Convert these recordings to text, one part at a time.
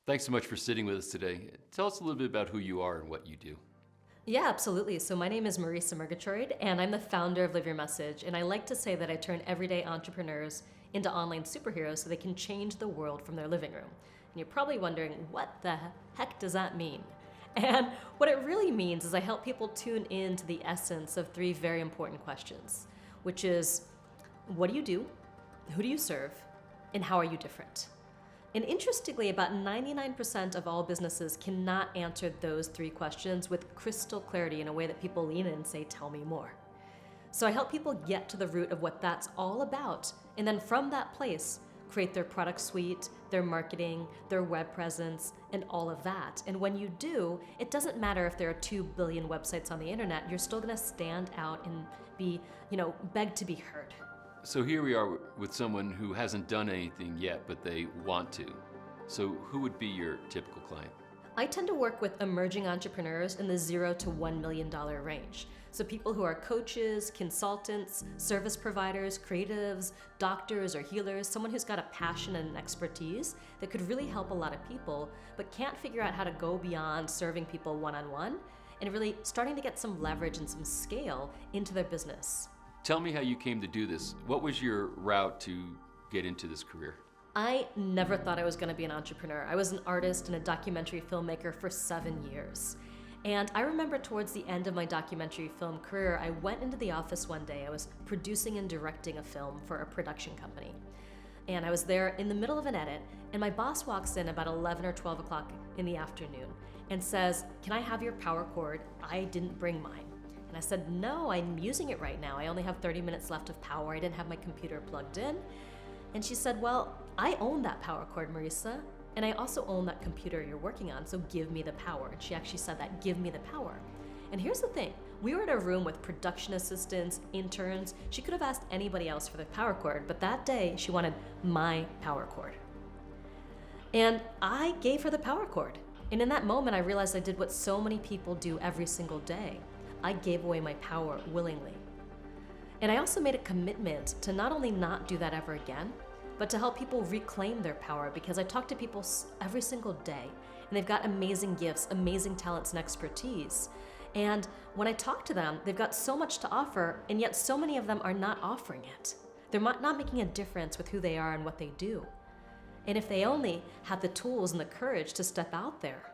Thanks so much for sitting with us today. Tell us a little bit about who you are and what you do. Yeah, absolutely. So my name is Marisa Murgatroyd, and I'm the founder of Live Your Message. And I like to say that I turn everyday entrepreneurs into online superheroes so they can change the world from their living room. And you're probably wondering, what the heck does that mean? And what it really means is I help people tune in to the essence of three very important questions, which is, what do you do? Who do you serve? And how are you different? And interestingly, about 99% of all businesses cannot answer those three questions with crystal clarity in a way that people lean in and say, tell me more. So I help people get to the root of what that's all about, and then from that place, create their product suite, their marketing, their web presence, and all of that. And when you do, it doesn't matter if there are 2 billion websites on the internet, you're still gonna stand out and be, begged to be heard. So here we are with someone who hasn't done anything yet, but they want to. So who would be your typical client? I tend to work with emerging entrepreneurs in the $0 to $1 million range. So people who are coaches, consultants, service providers, creatives, doctors or healers, someone who's got a passion and an expertise that could really help a lot of people, but can't figure out how to go beyond serving people one-on-one and really starting to get some leverage and some scale into their business. Tell me how you came to do this. What was your route to get into this career? I never thought I was going to be an entrepreneur. I was an artist and a documentary filmmaker for 7 years. And I remember towards the end of my documentary film career, I went into the office one day. I was producing and directing a film for a production company. And I was there in the middle of an edit, and my boss walks in about 11 or 12 o'clock in the afternoon and says, "Can I have your power cord? I didn't bring mine." And I said, "No, I'm using it right now. I only have 30 minutes left of power. I didn't have my computer plugged in." And she said, "Well, I own that power cord, Marisa, and I also own that computer you're working on, so give me the power." And she actually said that, "Give me the power." And here's the thing. We were in a room with production assistants, interns. She could have asked anybody else for the power cord, but that day she wanted my power cord. And I gave her the power cord. And in that moment, I realized I did what so many people do every single day. I gave away my power willingly. And I also made a commitment to not only not do that ever again, but to help people reclaim their power, because I talk to people every single day and they've got amazing gifts, amazing talents and expertise. And when I talk to them, they've got so much to offer, and yet so many of them are not offering it. They're not making a difference with who they are and what they do. And if they only had the tools and the courage to step out there,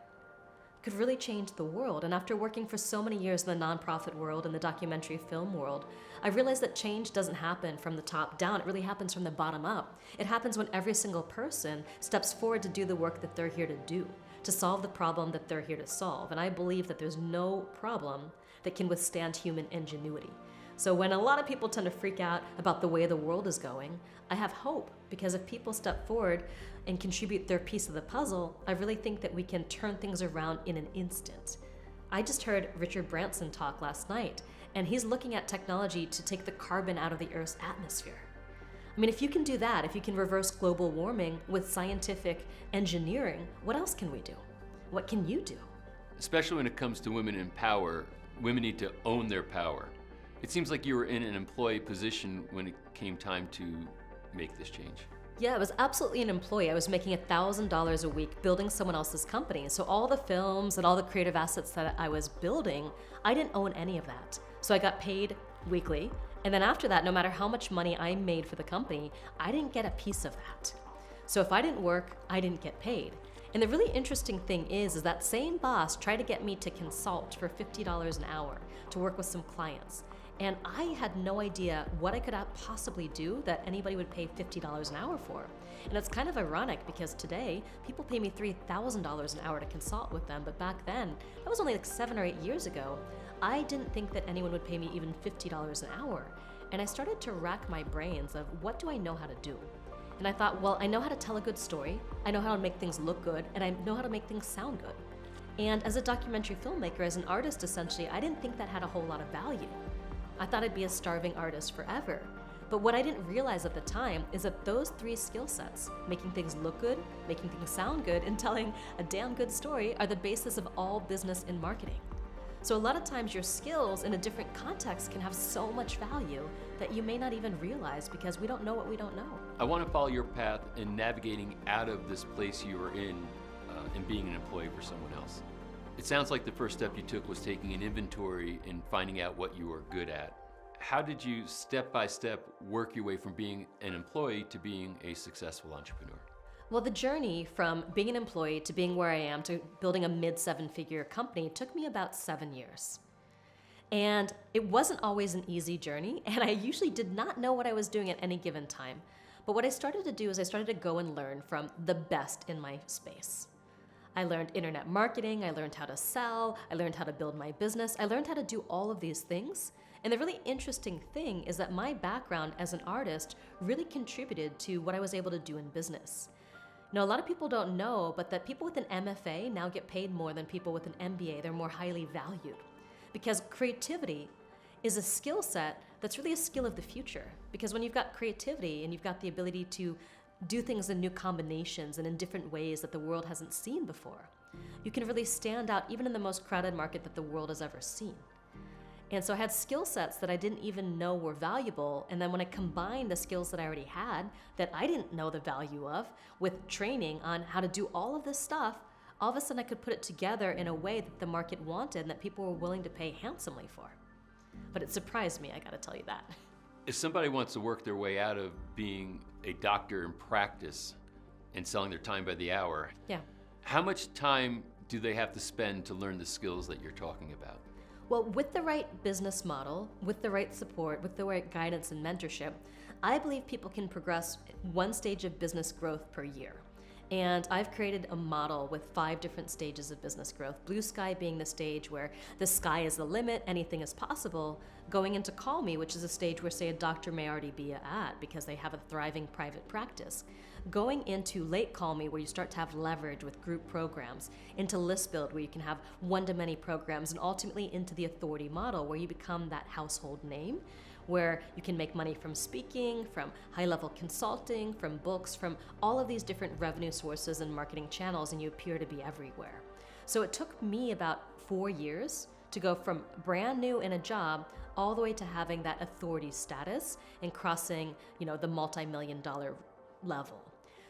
could really change the world. And after working for so many years in the nonprofit world and the documentary film world, I realized that change doesn't happen from the top down. It really happens from the bottom up. It happens when every single person steps forward to do the work that they're here to do, to solve the problem that they're here to solve. And I believe that there's no problem that can withstand human ingenuity. So when a lot of people tend to freak out about the way the world is going, I have hope, because if people step forward and contribute their piece of the puzzle, I really think that we can turn things around in an instant. I just heard Richard Branson talk last night, and he's looking at technology to take the carbon out of the Earth's atmosphere. I mean, if you can do that, if you can reverse global warming with scientific engineering, what else can we do? What can you do? Especially when it comes to women in power, women need to own their power. It seems like you were in an employee position when it came time to make this change. Yeah, I was absolutely an employee. I was making $1,000 a week building someone else's company. So all the films and all the creative assets that I was building, I didn't own any of that. So I got paid weekly. And then after that, no matter how much money I made for the company, I didn't get a piece of that. So if I didn't work, I didn't get paid. And the really interesting thing is that same boss tried to get me to consult for $50 an hour to work with some clients. And I had no idea what I could possibly do that anybody would pay $50 an hour for. And it's kind of ironic, because today people pay me $3,000 an hour to consult with them, but back then, that was only like 7 or 8 years ago, I didn't think that anyone would pay me even $50 an hour. And I started to rack my brains of, what do I know how to do? And I thought, well, I know how to tell a good story, I know how to make things look good, and I know how to make things sound good. And as a documentary filmmaker, as an artist essentially, I didn't think that had a whole lot of value. I thought I'd be a starving artist forever. But what I didn't realize at the time is that those 3 skill sets, making things look good, making things sound good, and telling a damn good story, are the basis of all business and marketing. So a lot of times your skills in a different context can have so much value that you may not even realize, because we don't know what we don't know. I want to follow your path in navigating out of this place you were in and being an employee for someone else. It sounds like the first step you took was taking an inventory and finding out what you were good at. How did you step by step work your way from being an employee to being a successful entrepreneur? Well, the journey from being an employee to being where I am to building a mid-7-figure company took me about 7 years. And it wasn't always an easy journey, and I usually did not know what I was doing at any given time. But what I started to do is I started to go and learn from the best in my space. I learned internet marketing, I learned how to sell, I learned how to build my business, I learned how to do all of these things. And the really interesting thing is that my background as an artist really contributed to what I was able to do in business. Now, a lot of people don't know, but that people with an MFA now get paid more than people with an MBA. They're more highly valued. Because creativity is a skill set that's really a skill of the future. Because when you've got creativity and you've got the ability to do things in new combinations and in different ways that the world hasn't seen before, you can really stand out even in the most crowded market that the world has ever seen. And so I had skill sets that I didn't even know were valuable. And then when I combined the skills that I already had that I didn't know the value of with training on how to do all of this stuff, all of a sudden I could put it together in a way that the market wanted and that people were willing to pay handsomely for. But it surprised me, I gotta tell you that. If somebody wants to work their way out of being a doctor in practice and selling their time by the hour, Yeah. how much time do they have to spend to learn the skills that you're talking about? Well, with the right business model, with the right support, with the right guidance and mentorship, I believe people can progress one stage of business growth per year. And I've created a model with 5 different stages of business growth. Blue sky being the stage where the sky is the limit, anything is possible, going into Call Me, which is a stage where, say, a doctor may already be at because they have a thriving private practice. Going into Late Call Me, where you start to have leverage with group programs, into List Build, where you can have one-to-many programs, and ultimately into the authority model, where you become that household name, where you can make money from speaking, from high-level consulting, from books, from all of these different revenue sources and marketing channels, and you appear to be everywhere. So it took me about 4 years to go from brand new in a job all the way to having that authority status and crossing, the multi-million-dollar level.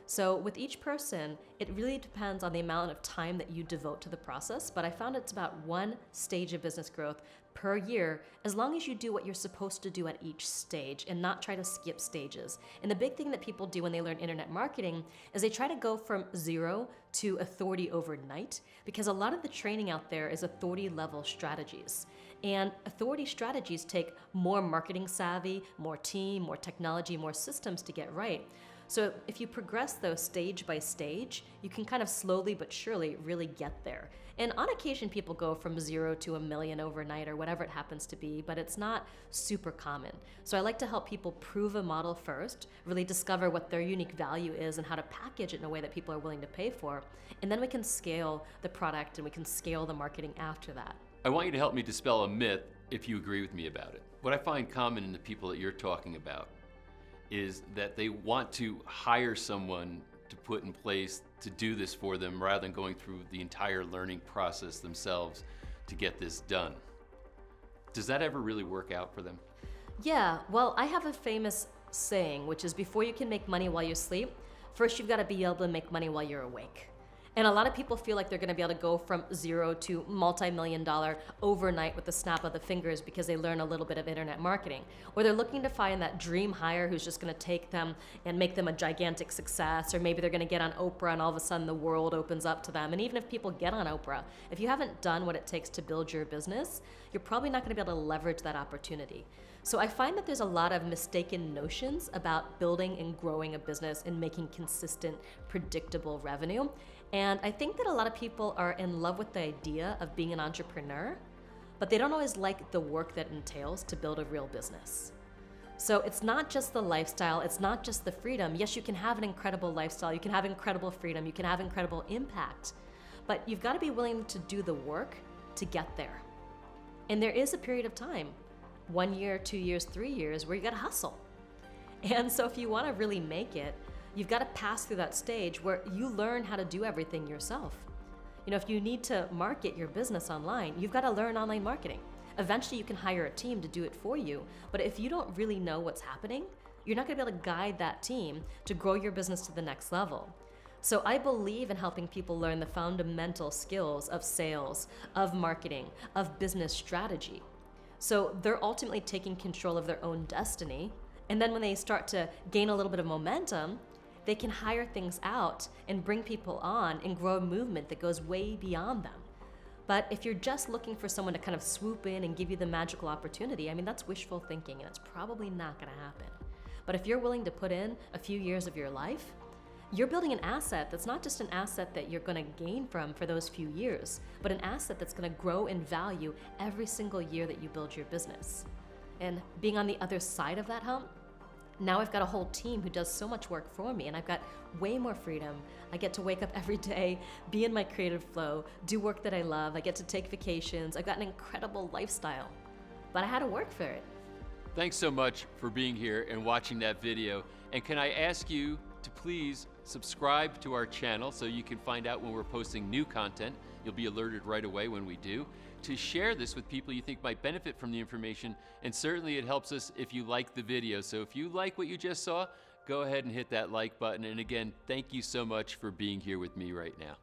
So with each person, it really depends on the amount of time that you devote to the process, but I found it's about 1 stage of business growth per year, as long as you do what you're supposed to do at each stage and not try to skip stages. And the big thing that people do when they learn internet marketing is they try to go from 0 to authority overnight, because a lot of the training out there is authority level strategies. And authority strategies take more marketing savvy, more team, more technology, more systems to get right. So if you progress those stage by stage, you can kind of slowly but surely really get there. And on occasion, people go from 0 to $1 million overnight or whatever it happens to be, but it's not super common. So I like to help people prove a model first, really discover what their unique value is and how to package it in a way that people are willing to pay for. And then we can scale the product and we can scale the marketing after that. I want you to help me dispel a myth if you agree with me about it. What I find common in the people that you're talking about is that they want to hire someone to put in place to do this for them rather than going through the entire learning process themselves to get this done. Does that ever really work out for them? Yeah, well, I have a famous saying, which is before you can make money while you sleep, first you've got to be able to make money while you're awake. And a lot of people feel like they're going to be able to go from 0 to multi-million-dollar overnight with the snap of the fingers because they learn a little bit of internet marketing. Or they're looking to find that dream hire who's just going to take them and make them a gigantic success. Or maybe they're going to get on Oprah and all of a sudden the world opens up to them. And even if people get on Oprah, if you haven't done what it takes to build your business, you're probably not going to be able to leverage that opportunity. So I find that there's a lot of mistaken notions about building and growing a business and making consistent, predictable revenue. And I think that a lot of people are in love with the idea of being an entrepreneur, but they don't always like the work that entails to build a real business. So it's not just the lifestyle, it's not just the freedom. Yes, you can have an incredible lifestyle, you can have incredible freedom, you can have incredible impact, but you've got to be willing to do the work to get there. And there is a period of time, 1 year, 2 years, 3 years, where you got to hustle. And so if you want to really make it, you've got to pass through that stage where you learn how to do everything yourself. If you need to market your business online, you've got to learn online marketing. Eventually you can hire a team to do it for you, but if you don't really know what's happening, you're not going to be able to guide that team to grow your business to the next level. So I believe in helping people learn the fundamental skills of sales, of marketing, of business strategy. So they're ultimately taking control of their own destiny. And then when they start to gain a little bit of momentum, they can hire things out and bring people on and grow a movement that goes way beyond them. But if you're just looking for someone to kind of swoop in and give you the magical opportunity, I mean, that's wishful thinking, and it's probably not going to happen. But if you're willing to put in a few years of your life, you're building an asset that's not just an asset that you're going to gain from for those few years, but an asset that's going to grow in value every single year that you build your business. And being on the other side of that hump, now I've got a whole team who does so much work for me, and I've got way more freedom. I get to wake up every day, be in my creative flow, do work that I love. I get to take vacations. I've got an incredible lifestyle, but I had to work for it. Thanks so much for being here and watching that video. And can I ask you to please subscribe to our channel so you can find out when we're posting new content. You'll be alerted right away when we do. To share this with people you think might benefit from the information, and certainly it helps us if you like the video. So if you like what you just saw, go ahead and hit that like button. And again, thank you so much for being here with me right now.